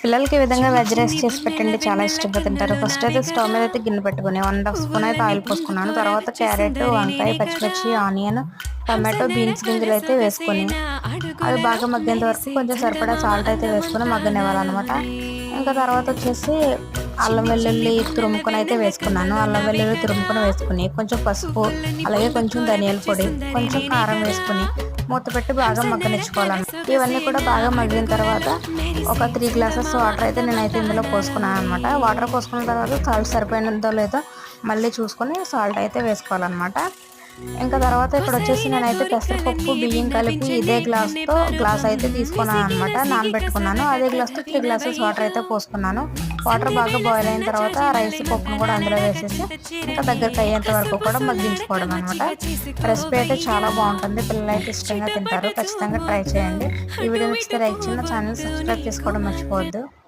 పిల్లలకి ఈ విధంగా వెజ్ రైస్ చేసి పెట్టండి, చాలా ఇష్టంగా తింటారు. ఫస్ట్ అయితే స్టవ్ మీద అయితే గిన్నె పెట్టుకుని 1.5 స్పూన్ అయితే ఆయిల్ పోసుకున్నాను. తర్వాత క్యారెట్, వంకాయ, పచ్చిమిర్చి, ఆనియన్, టమాటో, బీన్స్ గింజలు అయితే వేసుకొని అవి బాగా మగ్గేంత వరకు కొంచెం సరిపడా సాల్ట్ అయితే వేసుకొని మగ్గనివ్వాలన్నమాట. ఇంకా తర్వాత వచ్చేసి అల్లం వెల్లుల్లి తురుముకొని అయితే వేసుకున్నాను. అల్లం వెల్లుల్లి తురుముకొని వేసుకుని కొంచెం పసుపు, అలాగే కొంచెం ధనియాల పొడి, కొంచెం కారం వేసుకుని మూత పెట్టి బాగా మగ్గనిచ్చుకోవాలన్నమాట. ఇవన్నీ కూడా బాగా మగ్గిన తర్వాత ఒక 3 గ్లాసెస్ వాటర్ అయితే నేనైతే ఇందులో పోసుకున్నాను అనమాట. వాటర్ పోసుకున్న తర్వాత సాల్ట్ సరిపోయినందో లేదో మళ్ళీ చూసుకొని సాల్ట్ అయితే వేసుకోవాలన్నమాట. ఇంకా తర్వాత ఇక్కడ వచ్చేసి నేనైతే పెసరపప్పు, బియ్యం కలిపి ఇదే గ్లాస్ అయితే తీసుకున్నాను అనమాట. నానబెట్టుకున్నాను. అదే గ్లాస్తో 3 గ్లాసెస్ వాటర్ అయితే పోసుకున్నాను. వాటర్ బాగా బాయిల్ అయిన తర్వాత రైస్ పప్పును కూడా అందులో వేసేసి ఇంకా దగ్గరికి అయ్యేంత వరకు కూడా మగ్గించుకోవడం అనమాట. రెసిపీ అయితే చాలా బాగుంటుంది, పిల్లలు అయితే ఇష్టంగా తింటారు. ఖచ్చితంగా ట్రై చేయండి. ఈ వీడియో నచ్చితే లైక్ చేయండి, ఛానల్ సబ్స్క్రైబ్ చేసుకోవడం మర్చిపోవద్దు.